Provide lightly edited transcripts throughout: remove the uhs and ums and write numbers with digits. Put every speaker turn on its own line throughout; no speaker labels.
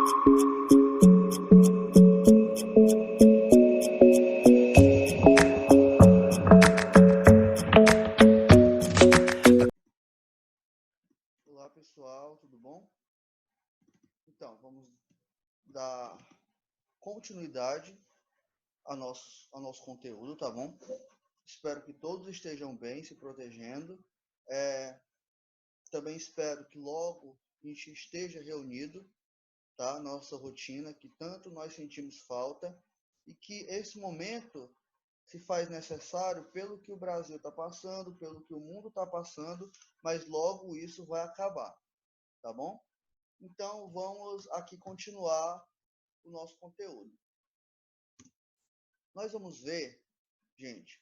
Olá pessoal, tudo bom? Então, vamos dar continuidade ao nosso conteúdo, tá bom? Espero que todos estejam bem, se protegendo. Também espero que logo a gente esteja reunido, tá? Nossa rotina, que tanto nós sentimos falta, e que esse momento se faz necessário pelo que o Brasil está passando, pelo que o mundo está passando, mas logo isso vai acabar, tá bom? Então, vamos aqui continuar o nosso conteúdo. Nós vamos ver, gente,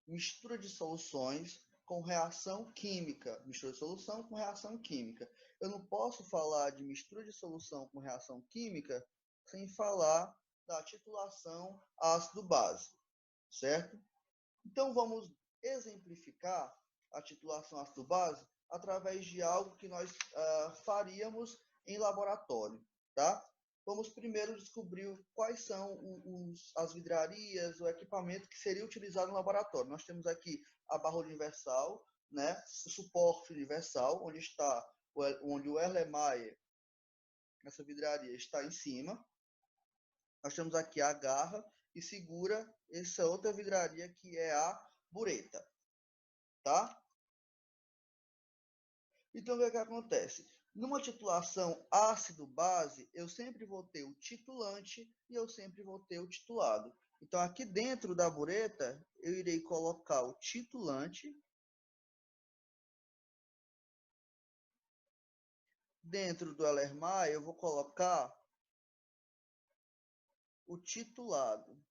mistura de soluções com reação química. Mistura de solução com reação química. Eu não posso falar de mistura de solução com reação química sem falar da titulação ácido-base, certo? Então, vamos exemplificar a titulação ácido-base através de algo que nós faríamos em laboratório, tá? Vamos primeiro descobrir quais são as vidrarias, o equipamento que seria utilizado no laboratório. Nós temos aqui a barra universal, né? O suporte universal, onde o Erlenmeyer, essa vidraria, está em cima. Nós temos aqui a garra que segura essa outra vidraria, que é a bureta, tá? Então, o que acontece? Numa titulação ácido-base, eu sempre vou ter o titulante e eu sempre vou ter o titulado. Então, aqui dentro da bureta, eu irei colocar o titulante. Dentro do Erlenmeyer, eu vou colocar o titulado.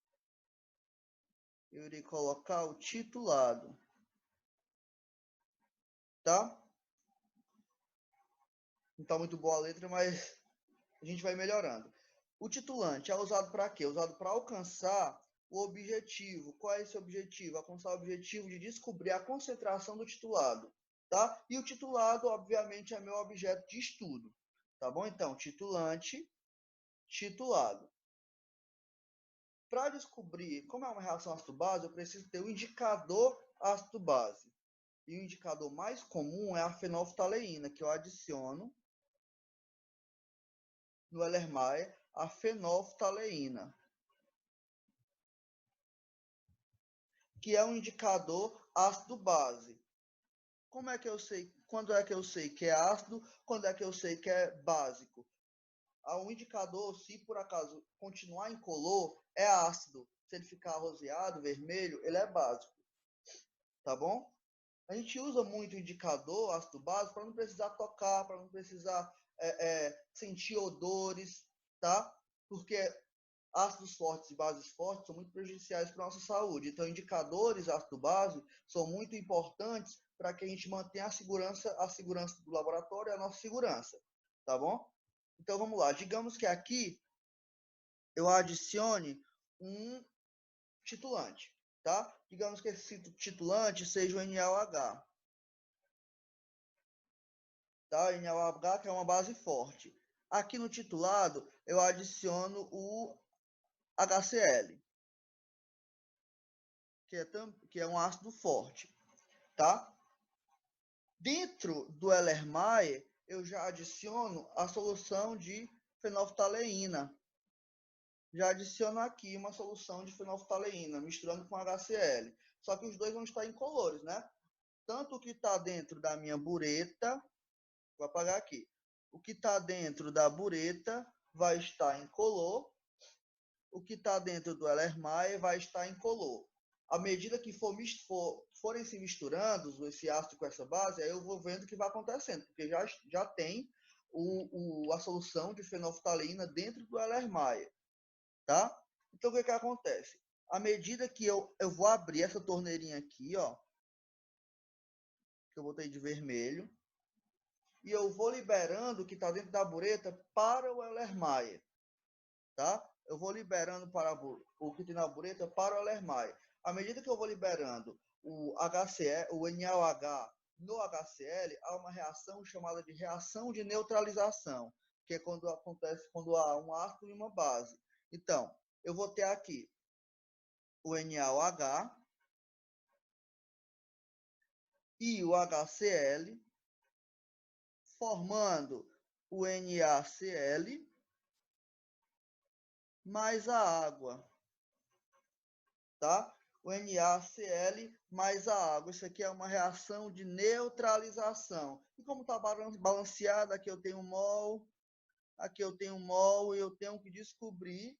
Eu irei colocar o titulado, tá? Não está muito boa a letra, mas a gente vai melhorando. O titulante é usado para quê? É usado para alcançar o objetivo. Qual é esse objetivo? Alcançar o objetivo de descobrir a concentração do titulado, tá? E o titulado, obviamente, é meu objeto de estudo, tá bom? Então, titulante, titulado. Para descobrir como é uma reação ácido-base, eu preciso ter o indicador ácido-base. E o indicador mais comum é a fenolftaleína, que eu adiciono no Erlenmeyer a fenolftaleína, que é um indicador ácido-base. Como é que eu sei? Quando é que eu sei que é ácido? Quando é que eu sei que é básico? Um indicador, se por acaso continuar incolor, é ácido. Se ele ficar roseado, vermelho, ele é básico. Tá bom? A gente usa muito o indicador ácido-básico para não precisar tocar, para não precisar sentir odores, tá? Porque ácidos fortes e bases fortes são muito prejudiciais para a nossa saúde. Então, indicadores ácido-base são muito importantes para que a gente mantenha a segurança do laboratório e a nossa segurança, tá bom? Então, vamos lá. Digamos que aqui eu adicione um titulante, tá? Digamos que esse titulante seja o NaOH, tá? O NaOH, que é uma base forte. Aqui no titulado, eu adiciono o HCl, que é um ácido forte, tá? Dentro do Erlenmeyer, eu já adiciono a solução de fenolftaleína. Já adiciono aqui uma solução de fenolftaleína, misturando com HCl. Só que os dois vão estar incolores, né? Tanto o que está dentro da minha bureta, vou apagar aqui. O que está dentro da bureta vai estar incolor. O que está dentro do Erlenmeyer vai estar incolor. À medida que forem se misturando esse ácido com essa base, aí eu vou vendo o que vai acontecendo, porque já tem a solução de fenolftaleína dentro do Erlenmeyer, tá? Então, o que acontece? À medida que eu vou abrir essa torneirinha aqui, ó, que eu botei de vermelho, e eu vou liberando o que está dentro da bureta para o Erlenmeyer, tá? Eu vou liberando o que tem na bureta para o Erlenmeyer. À medida que eu vou liberando o HCl, o NaOH no HCl, há uma reação chamada de reação de neutralização. que é quando acontece quando há um ácido e uma base. Então, eu vou ter aqui o NaOH e o HCl, formando o NaCl mais a água, tá? O NaCl mais a água. Isso aqui é uma reação de neutralização. E como está balanceada, aqui eu tenho um mol, aqui eu tenho um mol, e eu tenho que descobrir,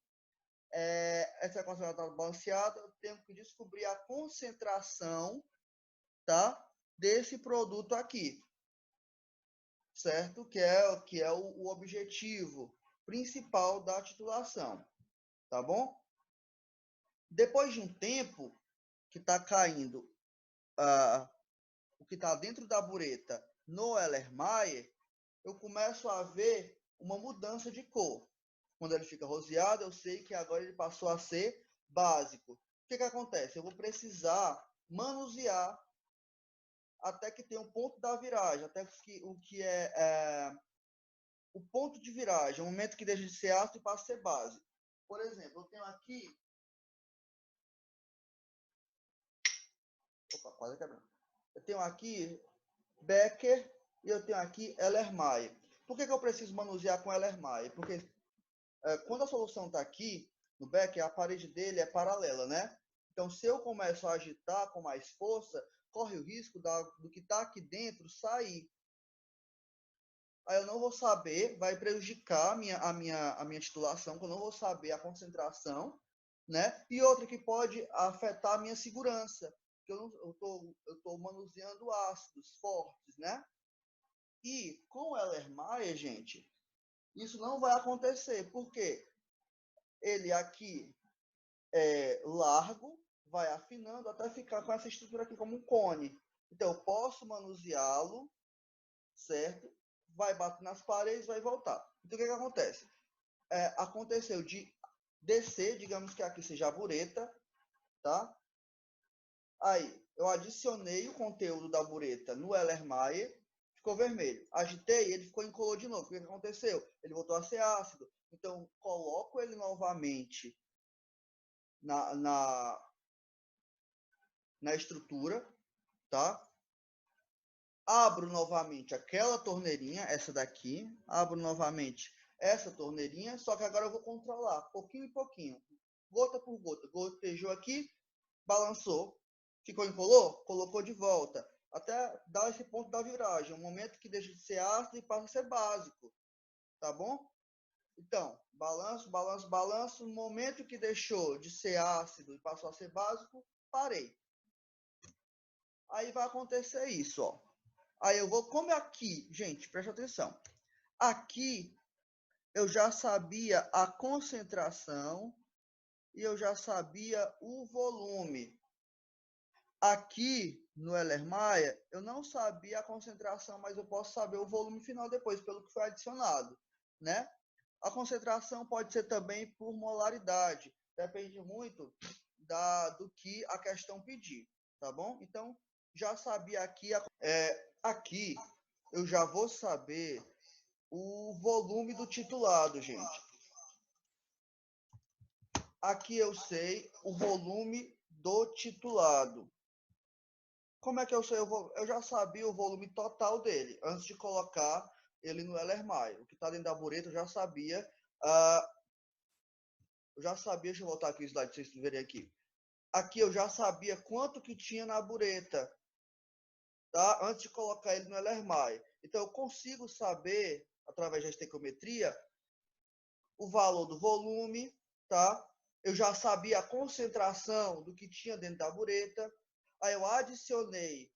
essa equação está balanceada, eu tenho que descobrir a concentração, tá? Desse produto aqui, certo? Que é o objetivo principal da titulação, tá bom? Depois de um tempo que está caindo o que está dentro da bureta no Erlenmeyer, eu começo a ver uma mudança de cor. Quando ele fica roseado, eu sei que agora ele passou a ser básico. O que acontece? Eu vou precisar manusear até que tenha um ponto da viragem, até que o que o ponto de viragem, o momento que deixa de ser ácido e passa a ser base. Por exemplo, eu tenho aqui... Opa, quase quebrando. Eu tenho aqui Becker e eu tenho aqui Erlenmeyer. Por que eu preciso manusear com Erlenmeyer? Porque quando a solução está aqui, no Becker, a parede dele é paralela, né? Então, se eu começo a agitar com mais força, corre o risco do que está aqui dentro sair. Aí eu não vou saber, vai prejudicar a minha titulação, que eu não vou saber a concentração, né? E outra que pode afetar a minha segurança, que eu tô manuseando ácidos fortes, né? E com o Erlenmeyer, gente, isso não vai acontecer, porque ele aqui é largo, vai afinando até ficar com essa estrutura aqui como um cone. Então, eu posso manuseá-lo, certo? Vai bater nas paredes, vai voltar. Então, o que acontece? Aconteceu de descer, digamos que aqui seja a bureta, tá? Aí, eu adicionei o conteúdo da bureta no Erlenmeyer, ficou vermelho. Agitei, ele ficou incolor de novo. O que aconteceu? Ele voltou a ser ácido. Então, coloco ele novamente na estrutura, tá? Abro novamente aquela torneirinha, essa daqui, abro novamente essa torneirinha, só que agora eu vou controlar, pouquinho em pouquinho, gota por gota. Gotejou aqui, balançou, ficou incolor, colocou de volta, até dar esse ponto da viragem, um momento que deixa de ser ácido e passa a ser básico, tá bom? Então, balanço, balanço, balanço, no momento que deixou de ser ácido e passou a ser básico, parei. Aí vai acontecer isso, ó. Aí eu vou, como aqui, gente, presta atenção. Aqui eu já sabia a concentração e eu já sabia o volume. Aqui no Erlenmeyer, eu não sabia a concentração, mas eu posso saber o volume final depois, pelo que foi adicionado, né? A concentração pode ser também por molaridade, depende muito do que a questão pedir, tá bom? Então, já sabia aqui, aqui eu já vou saber o volume do titulado, gente. Aqui eu sei o volume do titulado. Como é que eu sei? Eu já sabia o volume total dele, antes de colocar ele no Erlenmeyer. O que está dentro da bureta eu já sabia. Deixa eu voltar aqui o slide para vocês verem aqui. Aqui eu já sabia quanto que tinha na bureta, tá? Antes de colocar ele no Erlenmeyer. Então eu consigo saber, através da estequiometria, o valor do volume, tá? Eu já sabia a concentração do que tinha dentro da bureta. Aí eu adicionei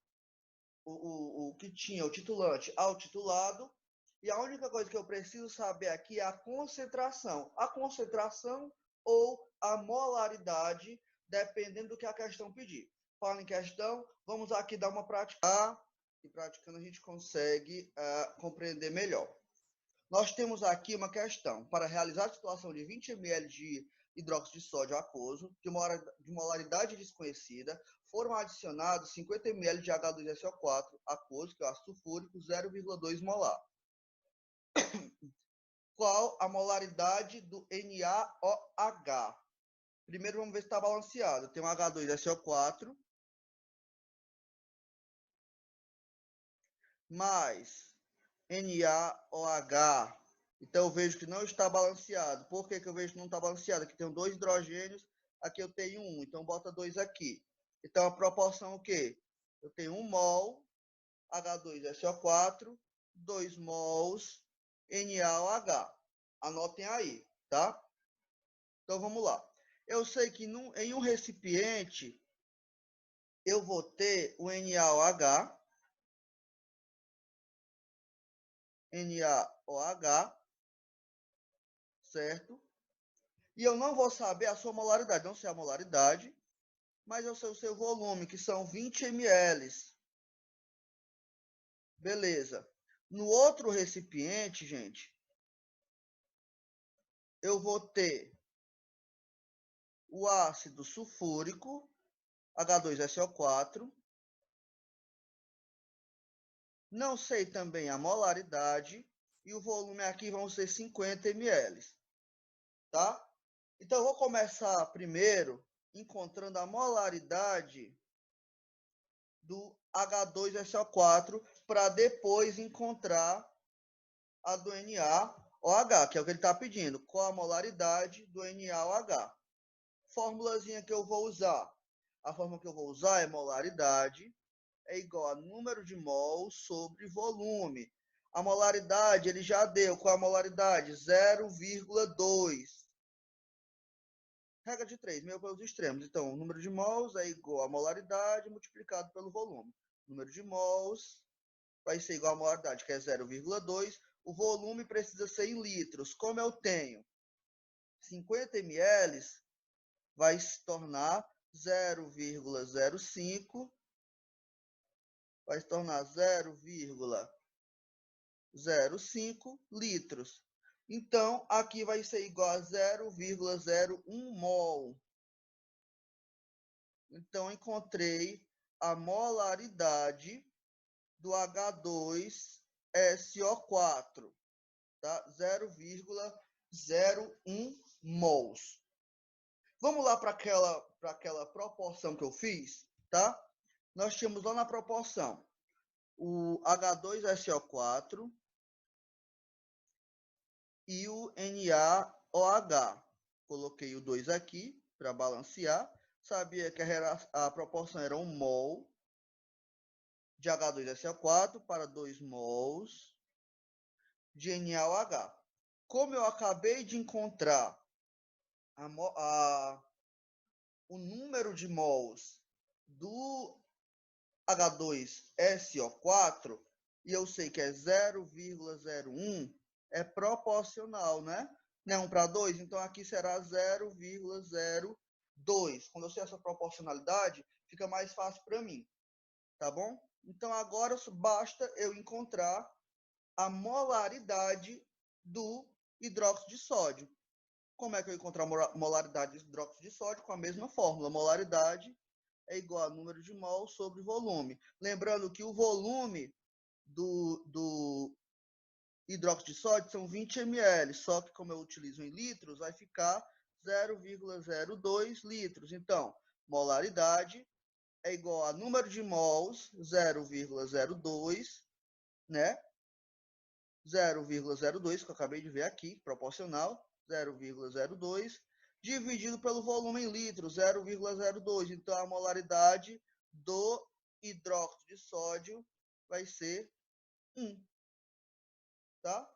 o que tinha o titulante ao titulado. E a única coisa que eu preciso saber aqui é a concentração. A concentração ou a molaridade, dependendo do que a questão pedir. Fala em questão, vamos aqui dar uma prática. E praticando a gente consegue compreender melhor. Nós temos aqui uma questão. Para realizar a titulação de 20 ml de hidróxido de sódio aquoso, de molaridade desconhecida, foram adicionados 50 ml de H2SO4 aquoso, que é o ácido sulfúrico, 0,2 molar. qual a molaridade do NaOH. Primeiro vamos ver se está balanceado. Tem um H2SO4 mais NaOH. Então eu vejo que não está balanceado. Por que eu vejo que não está balanceado? Aqui tem 2 hidrogênios, aqui eu tenho 1. Então bota 2 aqui. Então a proporção é o quê? Eu tenho 1 mol H2SO4, 2 mols NaOH. Anotem aí, tá? Então vamos lá. Eu sei que em um recipiente eu vou ter o NaOH, certo? E eu não vou saber a sua molaridade, não sei a molaridade, mas eu sei o seu volume, que são 20 ml. Beleza. No outro recipiente, gente, eu vou ter o ácido sulfúrico, H2SO4. Não sei também a molaridade e o volume aqui vão ser 50 ml, tá? Então, eu vou começar primeiro encontrando a molaridade do H2SO4 para depois encontrar a do NaOH, que é o que ele está pedindo. Qual a molaridade do NaOH? Formulazinha que eu vou usar. A fórmula que eu vou usar é molaridade é igual a número de mols sobre volume. A molaridade, ele já deu. Qual a molaridade? 0,2. Regra de 3, meio pelos extremos. Então, o número de mols é igual a molaridade multiplicado pelo volume. O número de mols vai ser igual a molaridade, que é 0,2. O volume precisa ser em litros. Como eu tenho 50 ml, vai se tornar 0,05. Vai se tornar 0,05 litros. Então, aqui vai ser igual a 0,01 mol. Então, encontrei a molaridade do H2SO4, tá? 0,01 mols. Vamos lá para aquela proporção que eu fiz, tá? Nós tínhamos lá na proporção o H2SO4 e o NaOH. Coloquei o 2 aqui para balancear. Sabia que a proporção era 1 mol de H2SO4 para 2 mols de NaOH. Como eu acabei de encontrar o número de mols do H2SO4, e eu sei que é 0,01, é proporcional, né? Não é 1 para 2, então aqui será 0,02. Quando eu sei essa proporcionalidade, fica mais fácil para mim, tá bom? Então agora basta eu encontrar a molaridade do hidróxido de sódio. Como é que eu encontro a molaridade do hidróxido de sódio? Com a mesma fórmula, molaridade é igual a número de mol sobre volume. Lembrando que o volume do hidróxido de sódio são 20 ml, só que como eu utilizo em litros, vai ficar 0,02 litros. Então, molaridade é igual a número de mols, 0,02, né? 0,02, que eu acabei de ver aqui, proporcional, 0,02, dividido pelo volume em litros, 0,02. Então, a molaridade do hidróxido de sódio vai ser 1, tá?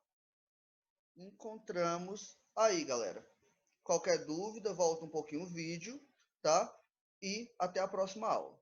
Encontramos aí, galera. Qualquer dúvida, volta um pouquinho o vídeo, tá? E até a próxima aula.